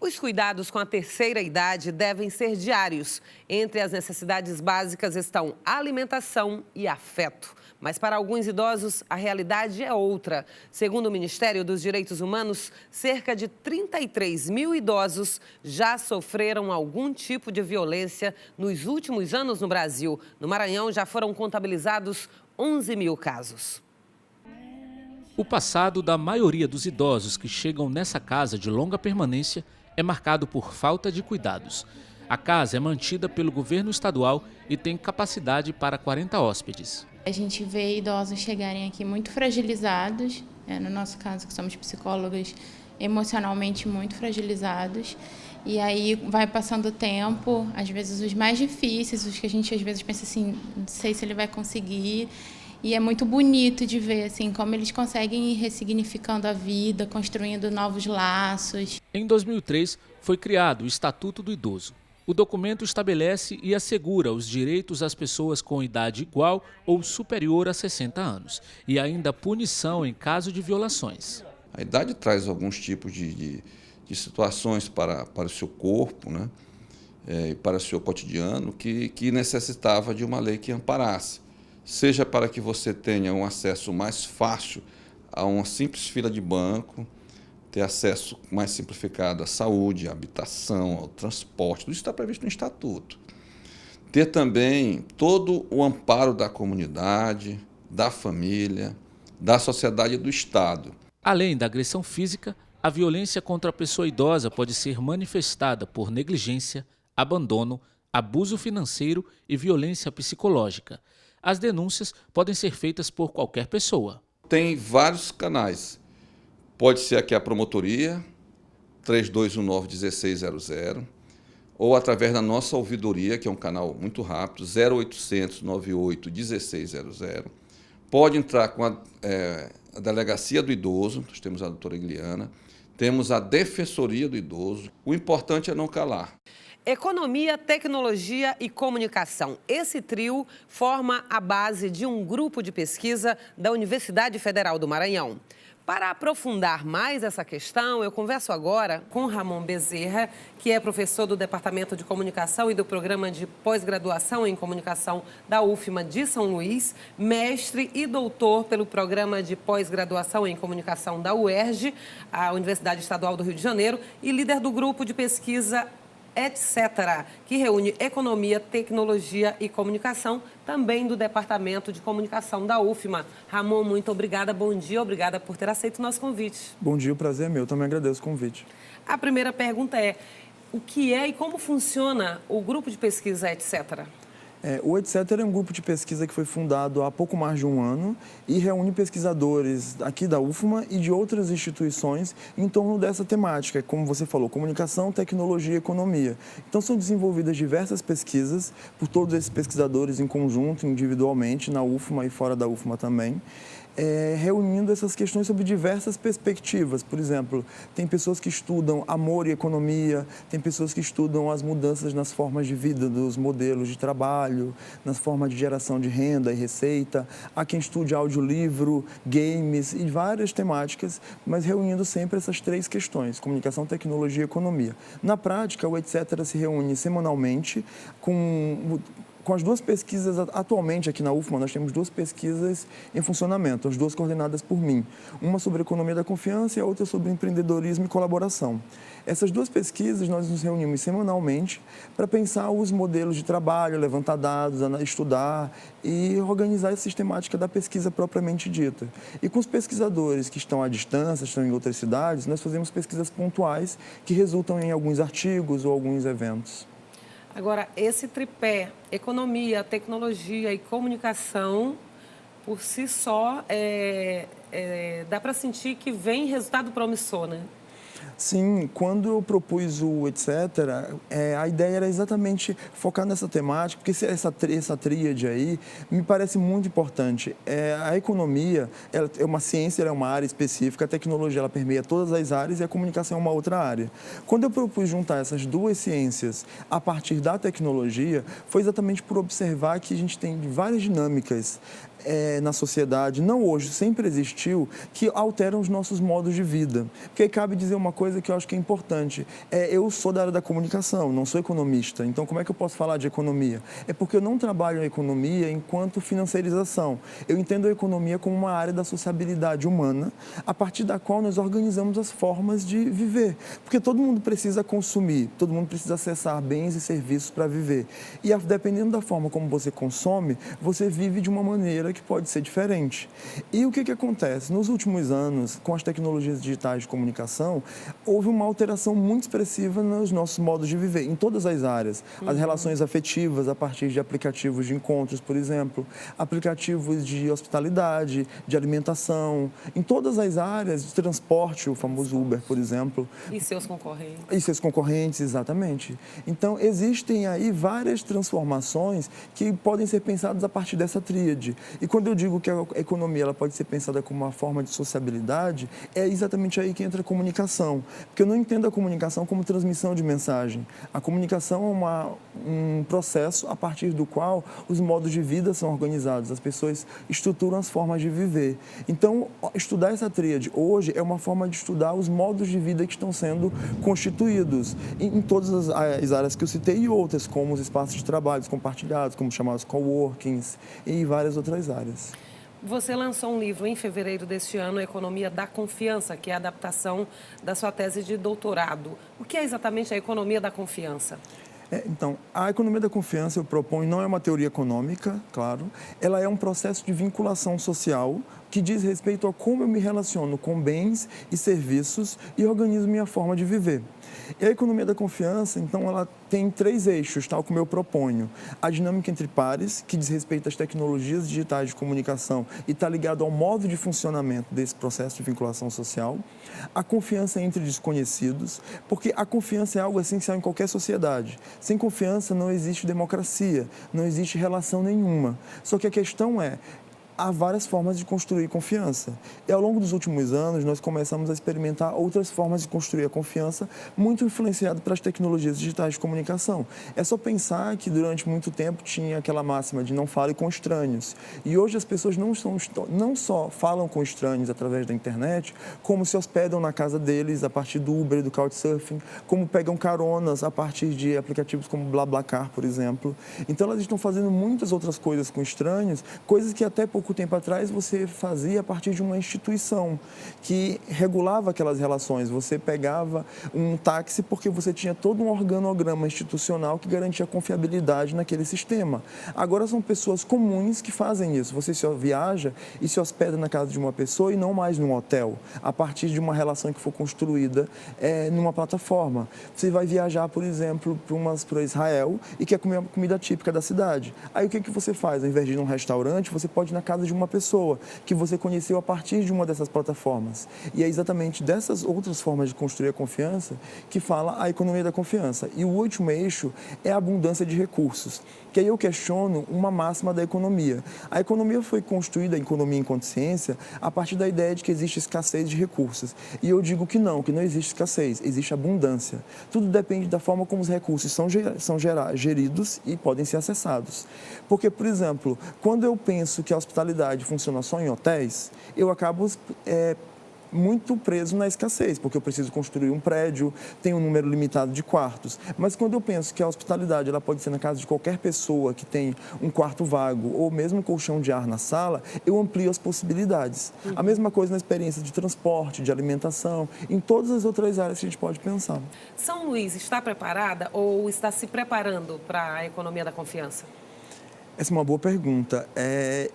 Os cuidados com a terceira idade devem ser diários. Entre as necessidades básicas estão alimentação e afeto. Mas para alguns idosos, a realidade é outra. Segundo o Ministério dos Direitos Humanos, cerca de 33 mil idosos já sofreram algum tipo de violência nos últimos anos no Brasil. No Maranhão, já foram contabilizados 11 mil casos. O passado da maioria dos idosos que chegam nessa casa de longa permanência é marcado por falta de cuidados. A casa é mantida pelo governo estadual e tem capacidade para 40 hóspedes. A gente vê idosos chegarem aqui muito fragilizados, no nosso caso que somos psicólogas, emocionalmente muito fragilizados. E aí vai passando o tempo, às vezes os mais difíceis, os que a gente às vezes pensa assim, não sei se ele vai conseguir. E é muito bonito de ver assim, como eles conseguem ir ressignificando a vida, construindo novos laços. Em 2003, foi criado o Estatuto do Idoso. O documento estabelece e assegura os direitos às pessoas com idade igual ou superior a 60 anos e ainda punição em caso de violações. A idade traz alguns tipos de situações para o seu corpo, né? E para o seu cotidiano que necessitava de uma lei que amparasse. Seja para que você tenha um acesso mais fácil a uma simples fila de banco, ter acesso mais simplificado à saúde, à habitação, ao transporte, tudo isso está previsto no Estatuto. Ter também todo o amparo da comunidade, da família, da sociedade e do Estado. Além da agressão física, a violência contra a pessoa idosa pode ser manifestada por negligência, abandono, abuso financeiro e violência psicológica. As denúncias podem ser feitas por qualquer pessoa. Tem vários canais. Pode ser aqui a promotoria, 3219-1600, ou através da nossa ouvidoria, que é um canal muito rápido, 0800 98 1600. Pode entrar com a Delegacia do Idoso, nós temos a doutora Iliana, temos a Defensoria do Idoso. O importante é não calar. Economia, tecnologia e comunicação. Esse trio forma a base de um grupo de pesquisa da Universidade Federal do Maranhão. Para aprofundar mais essa questão, eu converso agora com Ramon Bezerra, que é professor do Departamento de Comunicação e do Programa de Pós-Graduação em Comunicação da UFMA de São Luís, mestre e doutor pelo Programa de Pós-Graduação em Comunicação da UERJ, a Universidade Estadual do Rio de Janeiro, e líder do grupo de pesquisa etc., que reúne economia, tecnologia e comunicação, também do Departamento de Comunicação da UFMA. Ramon, muito obrigada, bom dia, obrigada por ter aceito o nosso convite. Bom dia, o prazer é meu, também agradeço o convite. A primeira pergunta é, o que é e como funciona o grupo de pesquisa etc.? O etc. é um grupo de pesquisa que foi fundado há pouco mais de um ano e reúne pesquisadores aqui da UFMA e de outras instituições em torno dessa temática, como você falou, comunicação, tecnologia e economia. Então, são desenvolvidas diversas pesquisas por todos esses pesquisadores em conjunto, individualmente, na UFMA e fora da UFMA também. Reunindo essas questões sob diversas perspectivas. Por exemplo, tem pessoas que estudam amor e economia, tem pessoas que estudam as mudanças nas formas de vida dos modelos de trabalho, nas formas de geração de renda e receita. Há quem estude audiolivro, games e várias temáticas, mas reunindo sempre essas três questões, comunicação, tecnologia e economia. Na prática, o etc. se reúne semanalmente com as duas pesquisas, atualmente aqui na UFMA, nós temos duas pesquisas em funcionamento, as duas coordenadas por mim. Uma sobre economia da confiança e a outra sobre empreendedorismo e colaboração. Essas duas pesquisas, nós nos reunimos semanalmente para pensar os modelos de trabalho, levantar dados, estudar e organizar a sistemática da pesquisa propriamente dita. E com os pesquisadores que estão à distância, estão em outras cidades, nós fazemos pesquisas pontuais que resultam em alguns artigos ou alguns eventos. Agora, esse tripé, economia, tecnologia e comunicação, por si só, dá para sentir que vem resultado promissor, né? Sim, quando eu propus o etc., a ideia era exatamente focar nessa temática, porque essa tríade aí me parece muito importante. A economia ela é uma ciência, ela é uma área específica, a tecnologia ela permeia todas as áreas e a comunicação é uma outra área. Quando eu propus juntar essas duas ciências a partir da tecnologia, foi exatamente por observar que a gente tem várias dinâmicas na sociedade, não hoje, sempre existiu, que alteram os nossos modos de vida. Porque aí cabe dizer uma coisa que eu acho que é importante. Eu sou da área da comunicação, não sou economista, então como é que eu posso falar de economia? É porque eu não trabalho a economia enquanto financiarização. Eu entendo a economia como uma área da sociabilidade humana, a partir da qual nós organizamos as formas de viver. Porque todo mundo precisa consumir, todo mundo precisa acessar bens e serviços para viver. E dependendo da forma como você consome, você vive de uma maneira que pode ser diferente. E o que acontece? Nos últimos anos, com as tecnologias digitais de comunicação, houve uma alteração muito expressiva nos nossos modos de viver, em todas as áreas. As relações afetivas, a partir de aplicativos de encontros, por exemplo, aplicativos de hospitalidade, de alimentação, em todas as áreas, de transporte, o famoso Uber, por exemplo. E seus concorrentes. E seus concorrentes, exatamente. Então, existem aí várias transformações que podem ser pensadas a partir dessa tríade. E quando eu digo que a economia ela pode ser pensada como uma forma de sociabilidade, é exatamente aí que entra a comunicação. Porque eu não entendo a comunicação como transmissão de mensagem. A comunicação é um processo a partir do qual os modos de vida são organizados, as pessoas estruturam as formas de viver. Então, estudar essa tríade hoje é uma forma de estudar os modos de vida que estão sendo constituídos em todas as áreas que eu citei e outras, como os espaços de trabalho compartilhados, como os chamados coworkings e várias outras áreas. Você lançou um livro em fevereiro deste ano, Economia da Confiança, que é a adaptação da sua tese de doutorado. O que é exatamente a economia da confiança? Então, a economia da confiança, eu proponho, não é uma teoria econômica, claro, ela é um processo de vinculação social que diz respeito a como eu me relaciono com bens e serviços e organizo minha forma de viver. E a economia da confiança, então, ela tem 3 eixos, tal como eu proponho. A dinâmica entre pares, que diz respeito às tecnologias digitais de comunicação e está ligado ao modo de funcionamento desse processo de vinculação social. A confiança entre desconhecidos, porque a confiança é algo essencial em qualquer sociedade. Sem confiança não existe democracia, não existe relação nenhuma. Só que a questão é, há várias formas de construir confiança. E ao longo dos últimos anos, nós começamos a experimentar outras formas de construir a confiança, muito influenciado pelas tecnologias digitais de comunicação. É só pensar que durante muito tempo tinha aquela máxima de não fale com estranhos. E hoje as pessoas não só falam com estranhos através da internet, como se hospedam na casa deles a partir do Uber e do Couchsurfing, como pegam caronas a partir de aplicativos como BlaBlaCar, por exemplo. Então elas estão fazendo muitas outras coisas com estranhos, coisas que até pouco tempo atrás você fazia a partir de uma instituição que regulava aquelas relações. Você pegava um táxi porque você tinha todo um organograma institucional que garantia confiabilidade naquele sistema. Agora são pessoas comuns que fazem isso. Você só viaja e se hospeda na casa de uma pessoa e não mais num hotel, a partir de uma relação que for construída numa plataforma. Você vai viajar, por exemplo, para Israel e quer comer uma comida típica da cidade. Aí o que você faz? Ao invés de ir num restaurante, você pode ir na casa de uma pessoa que você conheceu a partir de uma dessas plataformas. E é exatamente dessas outras formas de construir a confiança que fala a economia da confiança. E o último eixo é a abundância de recursos, que aí eu questiono uma máxima da economia. A economia foi construída, a economia enquanto ciência, a partir da ideia de que existe escassez de recursos. E eu digo que não existe escassez, existe abundância. Tudo depende da forma como os recursos são geridos e podem ser acessados. Porque, por exemplo, quando eu penso que a hospitalidade funciona só em hotéis, eu acabo muito preso na escassez, porque eu preciso construir um prédio, tem um número limitado de quartos. Mas quando eu penso que a hospitalidade ela pode ser na casa de qualquer pessoa que tem um quarto vago ou mesmo um colchão de ar na sala, eu amplio as possibilidades. A mesma coisa na experiência de transporte, de alimentação, em todas as outras áreas que a gente pode pensar. São Luís está preparada ou está se preparando para a economia da confiança? Essa é uma boa pergunta. É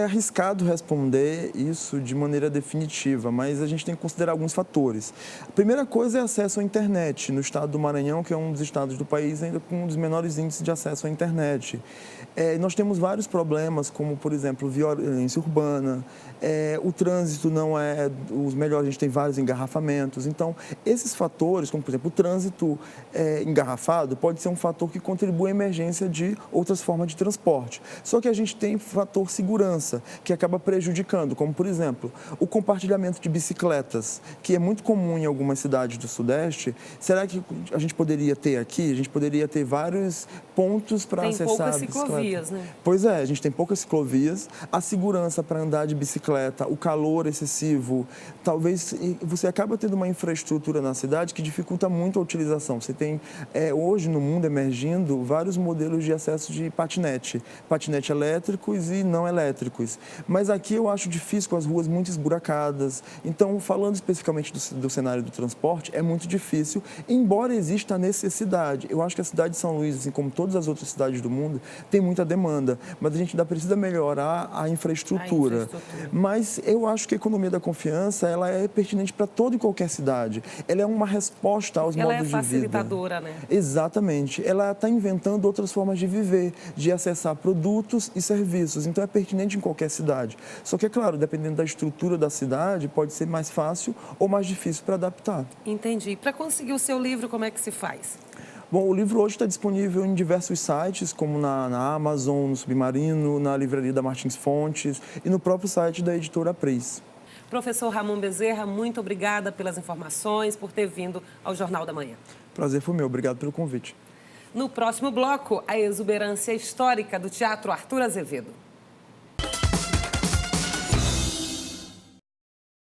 arriscado responder isso de maneira definitiva, mas a gente tem que considerar alguns fatores. A primeira coisa é acesso à internet. No estado do Maranhão, que é um dos estados do país ainda com um dos menores índices de acesso à internet. Nós temos vários problemas, como, por exemplo, violência urbana, o trânsito não é os melhores, a gente tem vários engarrafamentos. Então, esses fatores, como, por exemplo, o trânsito engarrafado, pode ser um fator que contribui à emergência de outras formas de transporte. Só que a gente tem fator fator segurança, que acaba prejudicando, como, por exemplo, o compartilhamento de bicicletas, que é muito comum em algumas cidades do Sudeste. Será que a gente poderia ter aqui? A gente poderia ter vários pontos para acessar a bicicleta. Tem poucas ciclovias, né? Pois é, a gente tem poucas ciclovias, a segurança para andar de bicicleta, o calor excessivo, talvez você acaba tendo uma infraestrutura na cidade que dificulta muito a utilização. Você tem, hoje no mundo emergindo, vários modelos de acesso de patinete elétricos e não elétricos. Mas aqui eu acho difícil, com as ruas muito esburacadas. Então, falando especificamente do cenário do transporte, é muito difícil, embora exista a necessidade. Eu acho que a cidade de São Luís, assim como todas as outras cidades do mundo, tem muita demanda, mas a gente ainda precisa melhorar a infraestrutura. Mas eu acho que a economia da confiança, ela é pertinente para toda e qualquer cidade. Ela é uma resposta aos modos de vida. Ela é facilitadora, né? Exatamente. Ela está inventando outras formas de viver, de acessar produtos e serviços. Então, é pertinente em qualquer cidade. Só que, é claro, dependendo da estrutura da cidade, pode ser mais fácil ou mais difícil para adaptar. Entendi. Para conseguir o seu livro, como é que se faz? Bom, o livro hoje está disponível em diversos sites, como na Amazon, no Submarino, na livraria da Martins Fontes e no próprio site da editora Pris. Professor Ramon Bezerra, muito obrigada pelas informações, por ter vindo ao Jornal da Manhã. Prazer foi meu, obrigado pelo convite. No próximo bloco, a exuberância histórica do Teatro Arthur Azevedo.